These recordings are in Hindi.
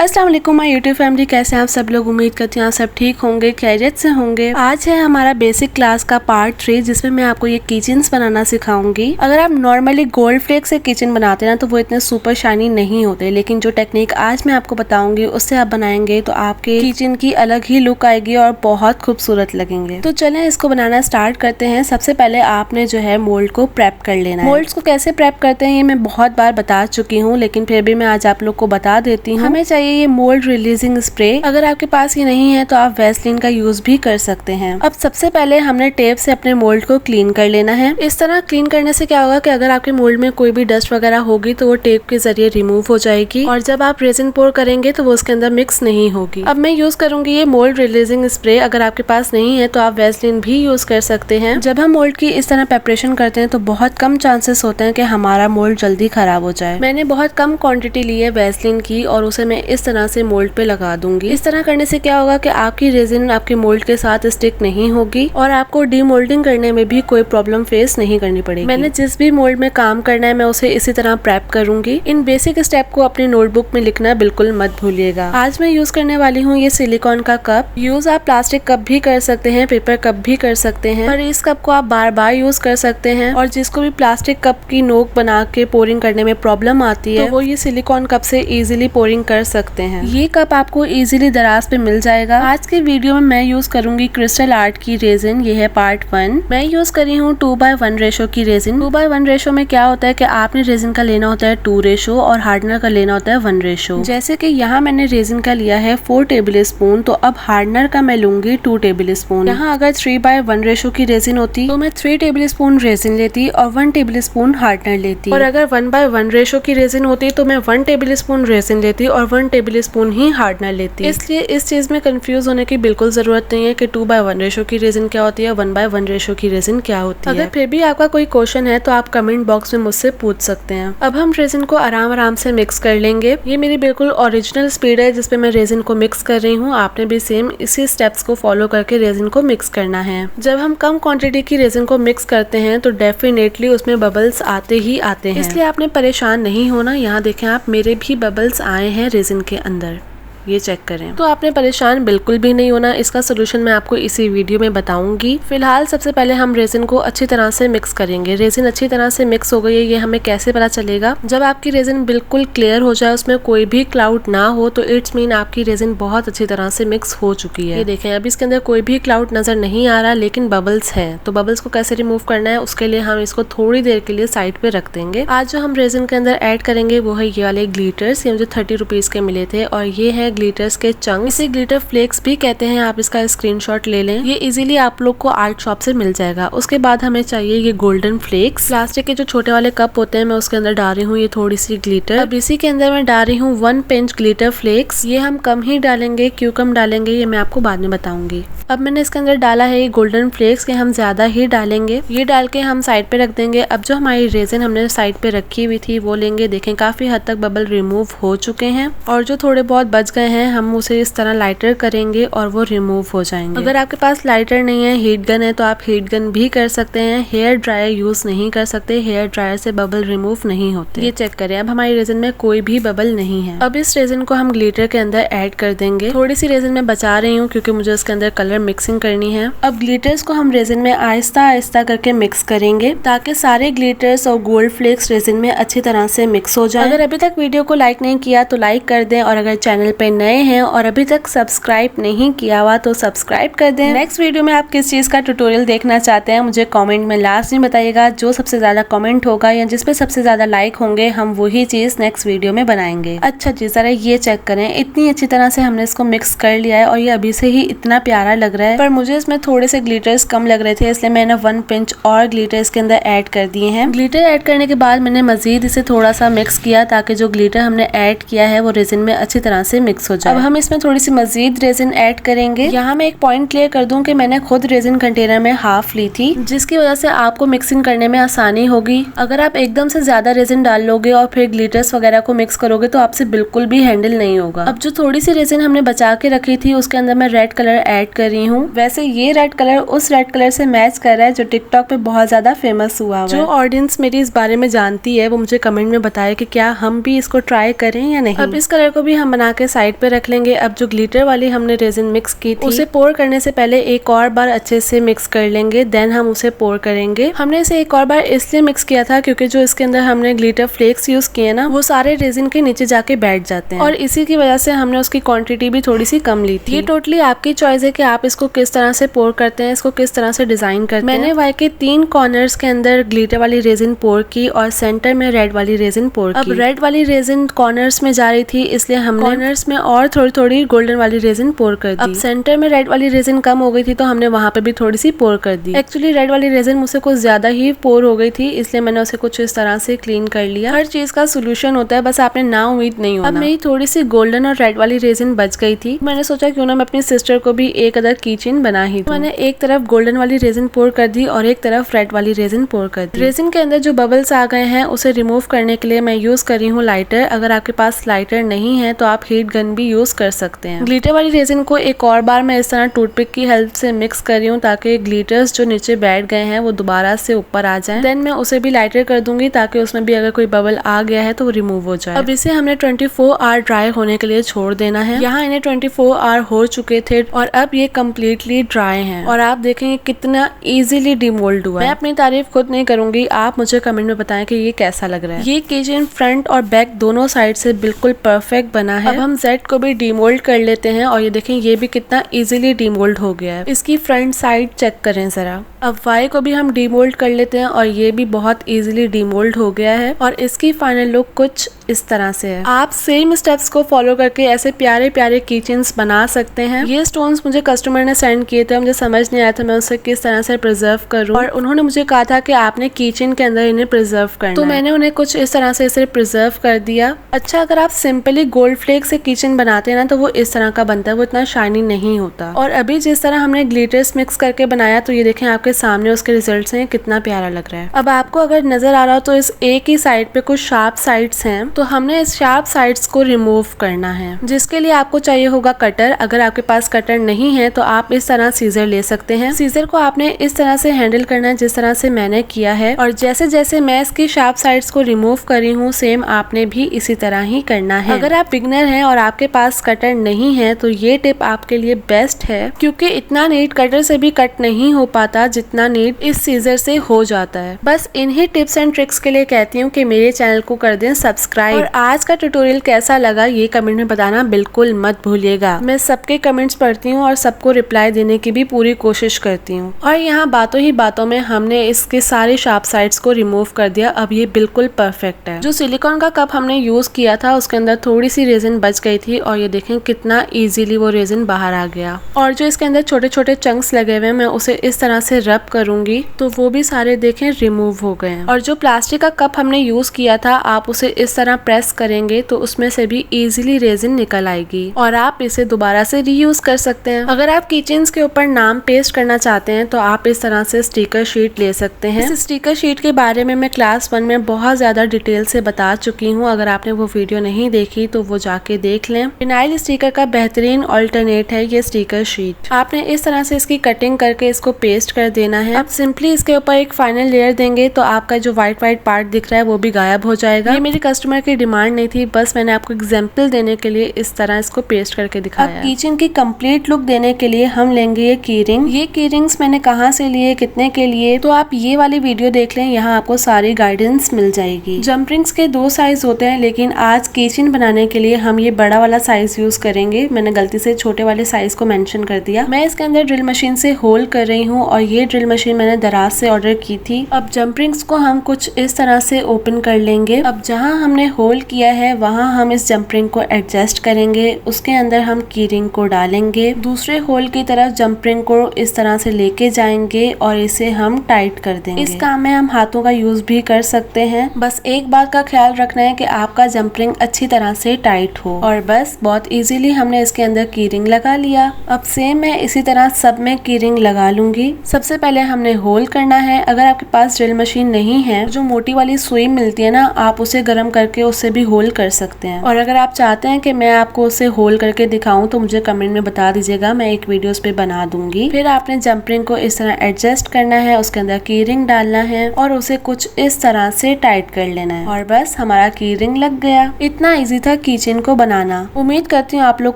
अस्सलाम वालेकुम माय यूट्यूब फैमिली, कैसे हैं आप सब लोग। उम्मीद करती हूँ आप सब ठीक होंगे, खैरियत से होंगे। आज है हमारा बेसिक क्लास का पार्ट 3 जिसमें मैं आपको ये किचन्स बनाना सिखाऊंगी। अगर आप नॉर्मली गोल्ड फ्लेक से किचन बनाते हैं ना तो वो इतने सुपर शाइनी नहीं होते, लेकिन जो टेक्निक आज मैं आपको बताऊंगी उससे आप बनाएंगे तो आपके किचन की अलग ही लुक आएगी और बहुत खूबसूरत लगेंगे। तो चलें इसको बनाना स्टार्ट करते हैं। सबसे पहले आपने जो है मोल्ड को प्रेप कर लेना है। मोल्ड्स को कैसे प्रेप करते हैं ये मैं बहुत बार बता चुकी हूँ, लेकिन फिर भी मैं आज आप लोग को बता देती हूँ। हमें चाहिए ये मोल्ड रिलीजिंग स्प्रे। अगर आपके पास ये नहीं है तो आप वैसलीन का यूज भी कर सकते हैं। अब सबसे पहले हमने टेप से अपने मोल्ड को क्लीन कर लेना है। इस तरह क्लीन करने से क्या होगा कि अगर आपके मोल्ड में कोई भी डस्ट वगैरह होगी तो वो टेप के जरिए रिमूव हो जाएगी और जब आप रेजिन पोर करेंगे तो वो उसके अंदर मिक्स नहीं होगी। अब मैं यूज करूंगी ये मोल्ड रिलीजिंग स्प्रे। अगर आपके पास नहीं है तो आप वैसलीन भी यूज कर सकते हैं। जब हम मोल्ड की इस तरह प्रिपरेशन करते हैं तो बहुत कम चांसेस होते हैं कि हमारा मोल्ड जल्दी खराब हो जाए। मैंने बहुत कम क्वांटिटी ली है वैसलीन की और उसे मैं इस तरह से मोल्ड पे लगा दूंगी। इस तरह करने से क्या होगा कि आपकी रेजिन आपके मोल्ड के साथ स्टिक नहीं होगी और आपको डीमोल्डिंग करने में भी कोई प्रॉब्लम फेस नहीं करनी पड़ेगी। मैंने जिस भी मोल्ड में काम करना है मैं उसे इसी तरह प्रेप करूंगी। इन बेसिक स्टेप को अपनी नोटबुक में लिखना बिल्कुल मत भूलिएगा। आज मैं यूज करने वाली हूँ ये सिलिकॉन का कप। यूज आप प्लास्टिक कप भी कर सकते हैं, पेपर कप भी कर सकते हैं, पर इस कप को आप बार बार यूज कर सकते हैं। और जिसको भी प्लास्टिक कप की नोक बना के पोरिंग करने में प्रॉब्लम आती है तो वो ये सिलिकॉन कप से इजीली पोरिंग कर सकते हैं। ये कप आपको इजीली दराज पे मिल जाएगा। आज के वीडियो में मैं यूज करूंगी क्रिस्टल आर्ट की रेजिन। ये है पार्ट 1। मैं यूज करी हूँ 2:1 रेशो की रेजिन। 2:1 रेशो में क्या होता है कि आपने रेजिन का लेना होता है 2 रेशो और हार्डनर का लेना होता है 1 रेशो। जैसे कि यहाँ मैंने रेजिन का लिया है 4 टेबल स्पून, तो अब हार्डनर का मैं लूंगी 2 टेबल स्पून। यहाँ अगर 3:1 रेशो की रेजिन होती तो मैं 3 टेबल स्पून रेजिन लेती और 1 टेबल स्पून हार्डनर लेती। और अगर 1:1 रेशो की रेजिन होती तो मैं 1 टेबल स्पून रेजिन लेती और 1 टेबल स्पून ही हार्डनर लेती। इसलिए इस चीज में कंफ्यूज होने की बिल्कुल जरूरत नहीं है कि 2:1 रेशो की रेजिन क्या होती है, 1:1 रेशो की रेजिन क्या होती है। अगर फिर भी आपका कोई क्वेश्चन है तो आप कमेंट बॉक्स में मुझसे पूछ सकते हैं। अब हम रेजिन को आराम आराम से मिक्स कर लेंगे। ये मेरी बिल्कुल ओरिजिनल स्पीड है जिसपे मैं रेजिन को मिक्स कर रही हूँ। आपने भी सेम इसी स्टेप्स को फॉलो करके रेजिन को मिक्स करना है। जब हम कम क्वांटिटी की रेजिन को मिक्स करते हैं तो डेफिनेटली उसमें बबल्स आते ही आते हैं, इसलिए आपने परेशान नहीं होना। यहाँ देखें आप, मेरे भी बबल्स आए हैं रेजिन के अंदर, ये चेक करें। तो आपने परेशान बिल्कुल भी नहीं होना। इसका सोल्यूशन मैं आपको इसी वीडियो में बताऊंगी। फिलहाल सबसे पहले हम रेजिन को अच्छी तरह से मिक्स करेंगे। रेजिन अच्छी तरह से मिक्स हो गई है, ये हमें कैसे पता चलेगा? जब आपकी रेजिन बिल्कुल क्लियर हो जाए, उसमें कोई भी क्लाउड ना हो, तो इट्स मीन आपकी रेजिन बहुत अच्छी तरह से मिक्स हो चुकी है। ये देखें, अब इसके अंदर कोई भी क्लाउड नजर नहीं आ रहा, लेकिन बबल्स है। तो बबल्स को कैसे रिमूव करना है उसके लिए हम इसको थोड़ी देर के लिए साइड पे रख देंगे। आज जो हम रेजिन के अंदर ऐड करेंगे वो है ये वाले ग्लिटर्स। ये मुझे 30 रुपीज के मिले थे और ये है ग्लिटर्स के चंक। इसे ग्लिटर फ्लेक्स भी कहते हैं। आप इसका स्क्रीनशॉट ले लें, ये इजीली आप लोग को आर्ट शॉप से मिल जाएगा। उसके बाद हमें चाहिए ये गोल्डन फ्लेक्स। प्लास्टिक के जो छोटे वाले कप होते हैं मैं उसके अंदर डाल रही हूँ ये थोड़ी सी ग्लिटर। अब इसी के अंदर मैं डाल रही हूँ 1 पिंच ग्लिटर फ्लेक्स। ये हम कम ही डालेंगे, क्यों कम डालेंगे ये मैं आपको बाद में बताऊंगी। अब मैंने इसके अंदर डाला है ये गोल्डन फ्लेक्स के, हम ज्यादा ही डालेंगे। ये डाल के हम साइड पे रख देंगे। अब जो हमारी रेजिन हमने साइड पे रखी हुई थी वो लेंगे। देखें काफी हद तक बबल रिमूव हो चुके हैं और जो थोड़े बहुत बच गए हैं हम उसे इस तरह लाइटर करेंगे और वो रिमूव हो जाएंगे। अगर आपके पास लाइटर नहीं है, हीट गन है, तो आप हीट गन भी कर सकते हैं। हेयर ड्रायर यूज नहीं कर सकते, हेयर ड्रायर से बबल रिमूव नहीं होते। ये चेक करें, अब हमारी रेजिन में कोई भी बबल नहीं है। अब इस रेजिन को हम ग्लिटर के अंदर ऐड कर देंगे। थोड़ी सी रेजिन में बचा रही हूँ क्योंकि मुझे उसके अंदर कलर मिक्सिंग करनी है। अब ग्लिटर्स को हम रेजिन में आहिस्ता आहिस्ता करके मिक्स करेंगे ताकि सारे ग्लिटर्स और गोल्ड फ्लेक्स रेजिन में अच्छी तरह से मिक्स हो जाए। अगर अभी तक वीडियो को लाइक नहीं किया तो लाइक कर दें और अगर चैनल पे नए हैं और अभी तक सब्सक्राइब नहीं किया हुआ तो सब्सक्राइब कर दें। नेक्स्ट वीडियो में आप किस चीज का ट्यूटोरियल देखना चाहते हैं मुझे कमेंट में लास्ट में बताइएगा। जो सबसे ज्यादा कमेंट होगा या जिसपे सबसे ज्यादा लाइक होंगे हम वही चीज नेक्स्ट वीडियो में बनाएंगे। अच्छा जी, जरा ये चेक करें, इतनी अच्छी तरह से हमने इसको मिक्स कर लिया है और ये अभी से ही इतना प्यारा लग रहा है। पर मुझे इसमें थोड़े से ग्लिटर्स कम लग रहे थे, इसलिए मैंने 1 पिंच और ग्लिटर्स के अंदर ऐड कर दिए हैं। ग्लिटर ऐड करने के बाद मैंने मजीद इसे थोड़ा सा मिक्स किया ताकि जो ग्लिटर हमने ऐड किया है वो रेजिन में अच्छी तरह से मिक्स हो जाए। अब हम इसमें थोड़ी सी मजीद रेजिन ऐड करेंगे। यहाँ मैं एक पॉइंट क्लियर कर दूं कि मैंने खुद रेजिन कंटेनर में हाफ ली थी, जिसकी वजह से आपको मिक्सिंग करने में आसानी होगी। अगर आप एकदम से ज्यादा रेजिन डाल लोगे और फिर ग्लिटर्स वगैरह को मिक्स करोगे तो आपसे बिल्कुल भी हैंडल नहीं होगा। अब जो थोड़ी सी रेजिन हमने बचा के रखी थी उसके अंदर मैं रेड कलर ऐड कर रही हूँ। वैसे ये रेड कलर उस रेड कलर से मैच कर रहा है जो टिकटॉक पे बहुत ज्यादा फेमस हुआ है। जो ऑडियंस मेरी इस बारे में जानती है वो मुझे कमेंट में बताए कि क्या हम भी इसको ट्राई करें या नहीं। अब इस कलर को भी हम बना के साइड साइड पे रख लेंगे। अब जो ग्लिटर वाली हमने रेजिन मिक्स की थी उसे पोर करने से पहले एक और बार अच्छे से मिक्स कर लेंगे, देन हम उसे पोर करेंगे। हमने इसे एक और बार इसलिए मिक्स किया था क्योंकि जो इसके अंदर हमने ग्लिटर फ्लेक्स यूज किए ना वो सारे रेजिन के नीचे जाके बैठ जाते हैं और इसी की वजह से हमने उसकी क्वांटिटी भी थोड़ी सी कम ली थी। ये टोटली आपकी चॉइस है कि आप इसको किस तरह से पोर करते हैं, इसको किस तरह से डिजाइन करते हैं। मैंने वाई के 3 कॉर्नर्स के अंदर ग्लिटर वाली रेजिन पोर की और सेंटर में रेड वाली रेजिन पोर की। अब रेड वाली रेजिन कॉर्नर्स में जा रही थी इसलिए हमने कॉर्नर्स में और थोड़ी थोड़ी गोल्डन वाली रेजिन पोर कर दी। अब सेंटर में रेड वाली रेजिन कम हो गई थी तो हमने वहां पे भी थोड़ी सी पोर कर दी। एक्चुअली रेड वाली रेजिन मुझसे कुछ ज्यादा ही पोर हो गई थी इसलिए मैंने उसे कुछ इस तरह से क्लीन कर लिया। हर चीज का सोल्यूशन होता है, बस आपने ना उम्मीद नहीं होना। अब मेरी थोड़ी सी गोल्डन और रेड वाली रेजिन बच गई थी, मैंने सोचा क्यों ना मैं अपनी सिस्टर को भी एक अदर कीचेन बना ही दूं। मैंने एक तरफ गोल्डन वाली रेजिन पोर कर दी और एक तरफ रेड वाली रेजिन पोर कर दी। रेजिन के अंदर जो बबल्स आ गए हैं उसे रिमूव करने के लिए मैं यूज कर रही हूँ लाइटर। अगर आपके पास लाइटर नहीं है तो आप हीट गन भी यूज कर सकते हैं। ग्लिटर वाली रेजिन को एक और बार मैं इस तरह टूथपिक की हेल्प से मिक्स कर रही हूँ ताकि ग्लिटर्स जो नीचे बैठ गए हैं वो दोबारा से ऊपर आ जाएं। देन मैं उसे भी लाइटर कर दूंगी ताकि उसमें भी अगर कोई बबल आ गया है तो वो रिमूव हो जाए। अब इसे हमने 24 आवर ड्राई होने के लिए छोड़ देना है। यहाँ इन्हें 24 आवर हो चुके थे और अब ये कम्प्लीटली ड्राई हैं और आप देखेंगे कितना इजीली डिमोल्ड हुआ है। मैं अपनी तारीफ खुद नहीं करूंगी, आप मुझे कमेंट में बताएं कि ये कैसा लग रहा है। ये किचन फ्रंट और बैक दोनों साइड से बिल्कुल परफेक्ट बना है। अब हम जेड को भी डिमोल्ड कर लेते हैं और ये देखें ये भी कितना इजीली डिमोल्ड हो गया है। इसकी फ्रंट साइड चेक करें जरा। अब वाई को भी हम डिमोल्ड कर लेते हैं और ये भी बहुत इजीली डिमोल्ड हो गया है और इसकी फाइनल लुक कुछ इस तरह से है। आप सेम स्टेप्स को फॉलो करके ऐसे प्यारे प्यारे किचन्स बना सकते हैं। ये स्टोन्स मुझे कस्टमर ने सेंड किए थे, मुझे समझ नहीं आया था मैं उसे किस तरह से प्रिजर्व करूं और उन्होंने मुझे कहा था कि आपने किचन के अंदर इन्हें प्रिजर्व करना तो मैंने उन्हें कुछ इस तरह से इसे प्रिजर्व कर दिया। अच्छा, अगर आप सिंपली गोल्ड फ्लेक से किचन बनाते हैं ना तो वो इस तरह का बनता है, वो इतना शाइनी नहीं होता। और अभी जिस तरह हमने ग्लिटर्स मिक्स करके बनाया तो ये देखें आपके सामने उसके रिजल्ट्स हैं, कितना प्यारा लग रहा है। अब आपको अगर नजर आ रहा हो तो इस एक ही साइड पे कुछ शार्प साइड्स हैं तो हमने इस शार्प साइड्स को रिमूव करना है, जिसके लिए आपको चाहिए होगा कटर। अगर आपके पास कटर नहीं है तो आप इस तरह सीजर ले सकते हैं। सीजर को आपने इस तरह से हैंडल करना है जिस तरह से मैंने किया है और जैसे जैसे मैं इसकी शार्प साइड्स को रिमूव करी हूँ सेम आपने भी इसी तरह ही करना है। अगर आप बिगनर हैं और आपके पास कटर नहीं है तो ये टिप आपके लिए बेस्ट है क्योंकि इतना नीट कटर से भी कट नहीं हो पाता जितना नीट इस सीजर से हो जाता है। बस इन्हीं टिप्स एंड ट्रिक्स के लिए कहती हूँ कि मेरे चैनल को कर दें सब्सक्राइब और आज का ट्यूटोरियल कैसा लगा ये कमेंट में बताना बिल्कुल मत भूलिएगा। मैं सबके कमेंट्स पढ़ती हूँ और सबको रिप्लाई देने की भी पूरी कोशिश करती हूँ। और यहाँ बातों ही बातों में हमने इसके सारे शार्प साइड्स को रिमूव कर दिया। अब ये बिल्कुल परफेक्ट है। जो सिलिकॉन का कप हमने यूज किया था उसके अंदर थोड़ी सी रेजिन बच गई थी और ये देखें कितना इजीली वो रेजिन बाहर आ गया। और जो इसके अंदर छोटे छोटे चंक्स लगे हुए हैं मैं उसे इस तरह से रब करूंगी तो वो भी सारे देखें रिमूव हो गए हैं। और जो प्लास्टिक का कप हमने यूज किया था आप उसे इस तरह प्रेस करेंगे तो उसमें से भी इजीली रेजिन निकल आएगी और आप इसे दोबारा से रीयूज कर सकते हैं। अगर आप किचन्स के ऊपर नाम पेस्ट करना चाहते हैं तो आप इस तरह से स्टिकर शीट ले सकते हैं। इस स्टिकर शीट के बारे में मैं क्लास 1 में बहुत ज्यादा डिटेल से बता चुकी हूँ। अगर आपने वो वीडियो नहीं देखी तो वो जाके देख लें। विनाइल स्टिकर का बेहतरीन ऑल्टरनेट है ये स्टिकर शीट। आपने इस तरह से इसकी कटिंग करके इसको पेस्ट कर देना है। अब सिंपली इसके ऊपर एक फाइनल लेयर देंगे तो आपका जो व्हाइट पार्ट दिख रहा है वो भी गायब हो जाएगा। ये मेरी कस्टमर की डिमांड नहीं थी, बस मैंने आपको एग्जांपल देने के लिए इस तरह इसको पेस्ट करके दिखाया। अब किचन की कंप्लीट लुक देने के लिए हम लेंगे ये की रिंग। ये की रिंग्स मैंने कहाँ से लिए, कितने के लिए, तो आप ये वाली वीडियो देख लें, यहाँ आपको सारी गाइडेंस मिल जाएगी। जंप रिंग्स के 2 साइज होते हैं लेकिन आज किचन बनाने के लिए हम ये बड़ा वाला साइज यूज करेंगे। मैंने गलती से छोटे वाले साइज को मेंशन कर दिया। मैं इसके अंदर ड्रिल मशीन से होल कर रही हूँ और ये ड्रिल मशीन मैंने दराज से ऑर्डर की थी। अब जंप रिंग्स को हम कुछ इस तरह से ओपन कर लेंगे। अब जहाँ हमने होल किया है वहाँ हम इस जंप रिंग को एडजस्ट करेंगे, उसके अंदर हम की रिंग को डालेंगे, दूसरे होल की तरफ जंप रिंग को इस तरह से लेके जाएंगे और इसे हम टाइट कर देंगे। इस काम में हम हाथों का यूज भी कर सकते हैं। बस एक बात का ख्याल रखना है कि आपका जंप रिंग अच्छी तरह से टाइट हो। और बस बहुत इजीली हमने इसके अंदर की रिंग लगा लिया। अब सेम मैं इसी तरह सब में की रिंग लगा लूंगी। सबसे पहले हमने होल करना है। अगर आपके पास ड्रिल मशीन नहीं है, जो मोटी वाली सुई मिलती है ना, आप उसे गर्म करके उससे भी होल कर सकते हैं। और अगर आप चाहते हैं कि मैं आपको उसे होल करके दिखाऊं तो मुझे कमेंट में बता दीजिएगा, मैं एक वीडियो उस पे बना दूंगी। फिर आपने जंप रिंग को इस तरह एडजस्ट करना है, उसके अंदर की रिंग डालना है और उसे कुछ इस तरह से टाइट कर लेना है और बस हमारा की रिंग लग गया। इतना इजी था किचन को बनाना। बनाना। उम्मीद करती हूँ आप लोग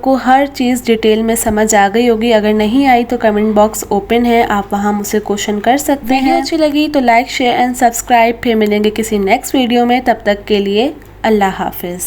को हर चीज डिटेल में समझ आ गई होगी। अगर नहीं आई तो कमेंट बॉक्स ओपन है, आप वहाँ मुझसे क्वेश्चन कर सकते हैं। वीडियो अच्छी लगी तो लाइक शेयर एंड सब्सक्राइब। फिर मिलेंगे किसी नेक्स्ट वीडियो में, तब तक के लिए अल्लाह हाफिज।